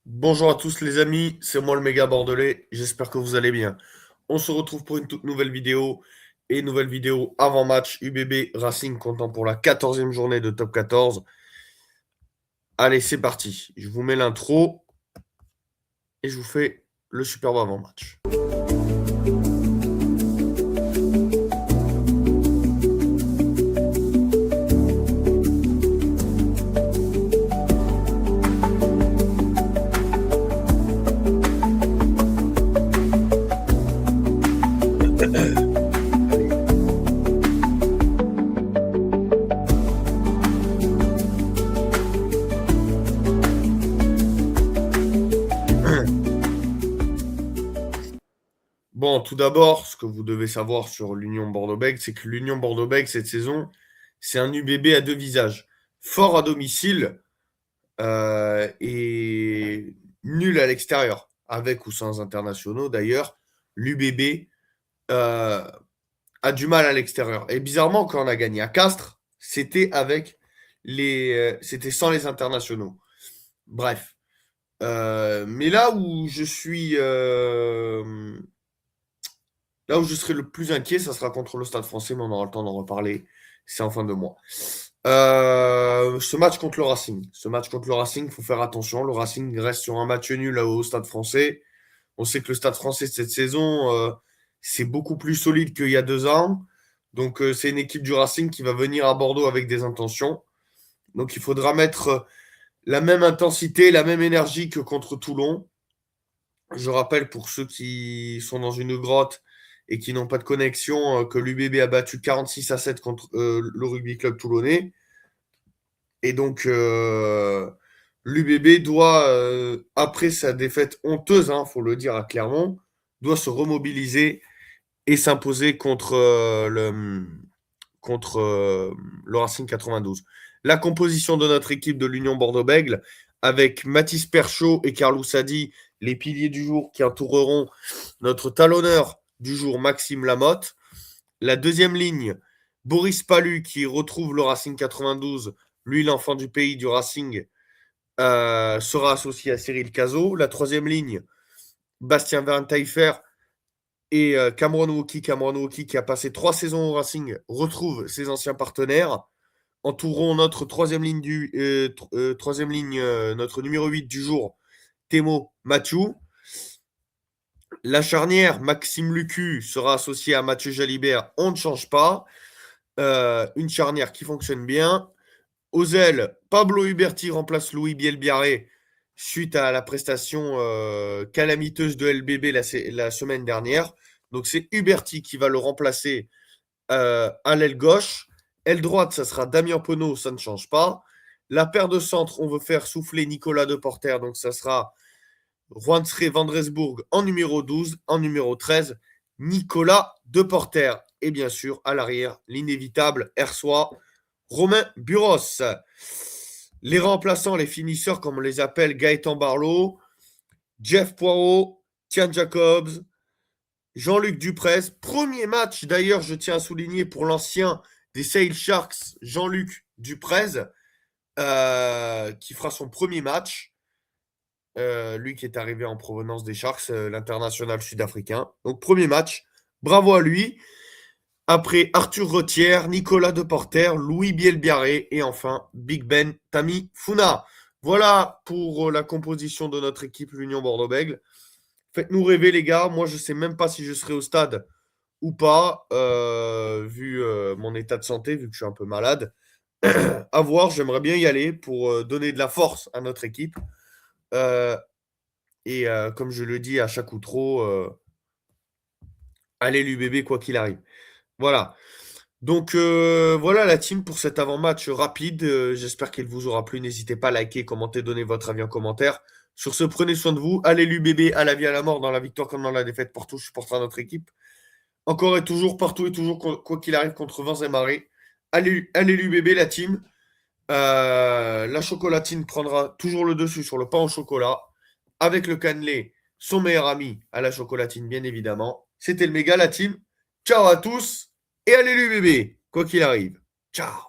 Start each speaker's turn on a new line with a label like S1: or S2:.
S1: Bonjour à tous les amis, c'est moi le méga bordelais, j'espère que vous allez bien. On se retrouve pour une toute nouvelle vidéo, et nouvelle vidéo avant match UBB Racing comptant pour la 14e journée de top 14. Allez, c'est parti, je vous mets l'intro et je vous fais le superbe avant match. Allez. Bon, tout d'abord, ce que vous devez savoir sur l'Union Bordeaux-Bègles, c'est que l'Union Bordeaux-Bègles, cette saison, c'est un UBB à deux visages. Fort à domicile, et nul à l'extérieur, avec ou sans internationaux d'ailleurs. L'UBB a du mal à l'extérieur. Et bizarrement, quand on a gagné à Castres, c'était sans les internationaux. Bref. Mais là où je serai le plus inquiet, ça sera contre le Stade Français, mais on aura le temps d'en reparler. C'est en fin de mois. Ce match contre le Racing. Il faut faire attention. Le Racing reste sur un match nul là, au Stade Français. On sait que le Stade Français cette saison, c'est beaucoup plus solide qu'il y a 2 ans. Donc c'est une équipe du Racing qui va venir à Bordeaux avec des intentions. Donc il faudra mettre la même intensité, la même énergie que contre Toulon. Je rappelle pour ceux qui sont dans une grotte et qui n'ont pas de connexion que l'UBB a battu 46-7 contre le rugby club toulonnais. Et donc, l'UBB doit, après sa défaite honteuse, il faut le dire à Clermont, doit se remobiliser et s'imposer contre le Racing 92. La composition de notre équipe de l'Union Bordeaux-Bègles, avec Mathis Perchaud et Carlou Sadi, les piliers du jour qui entoureront notre talonneur du jour, Maxime Lamotte. La deuxième ligne, Boris Palu qui retrouve le Racing 92, lui l'enfant du pays du Racing, sera associé à Cyril Cazot. La troisième ligne, Bastien Werntheifer et Cameron Wauki. Cameron Wauki qui a passé 3 saisons au Racing retrouve ses anciens partenaires. Entourons notre troisième ligne, notre numéro 8 du jour, Temo Mathieu. La charnière, Maxime Lucu sera associé à Mathieu Jalibert. On ne change pas. Une charnière qui fonctionne bien. Aux ailes, Pablo Huberti remplace Louis Bielbiarré suite à la prestation calamiteuse de LBB la semaine dernière. Donc c'est Huberti qui va le remplacer à l'aile gauche. Aile droite, ça sera Damien Penaud, ça ne change pas. La paire de centre, on veut faire souffler Nicolas Deporter, donc ça sera Juansré Vandresbourg en numéro 12, en numéro 13, Nicolas Deporter. Et bien sûr, à l'arrière, l'inévitable Ersois, Romain Buros. Les remplaçants, les finisseurs, comme on les appelle, Gaëtan Barlow, Jeff Poirot, Tian Jacobs, Jean-Luc Duprez. Premier match, d'ailleurs, je tiens à souligner pour l'ancien des Sale Sharks, Jean-Luc Duprez, qui fera son premier match. Lui qui est arrivé en provenance des Sharks, l'international sud-africain. Donc, premier match. Bravo à lui. Après Arthur Retière, Nicolas Deporter, Louis Bielbiarré et enfin Big Ben Tami Funa. Voilà pour la composition de notre équipe l'Union Bordeaux-Bègles. Faites-nous rêver les gars. Moi je sais même pas si je serai au stade ou pas, vu mon état de santé, vu que je suis un peu malade. À voir, j'aimerais bien y aller pour donner de la force à notre équipe. Euh, et comme je le dis à chaque outro, allez l'UBB quoi qu'il arrive. Voilà. Donc voilà la team pour cet avant-match rapide. J'espère qu'il vous aura plu. N'hésitez pas à liker, commenter, donner votre avis en commentaire. Sur ce, prenez soin de vous. Allez l'UBB à la vie à la mort, dans la victoire comme dans la défaite. Partout, je supporterai notre équipe. Encore et toujours, partout et toujours, quoi qu'il arrive contre vents et marées. Allez l'UBB, la team. La chocolatine prendra toujours le dessus sur le pain au chocolat. Avec le cannelé, son meilleur ami à la chocolatine, bien évidemment. C'était le méga, la team. Ciao à tous et allez l'UBB, quoi qu'il arrive. Ciao.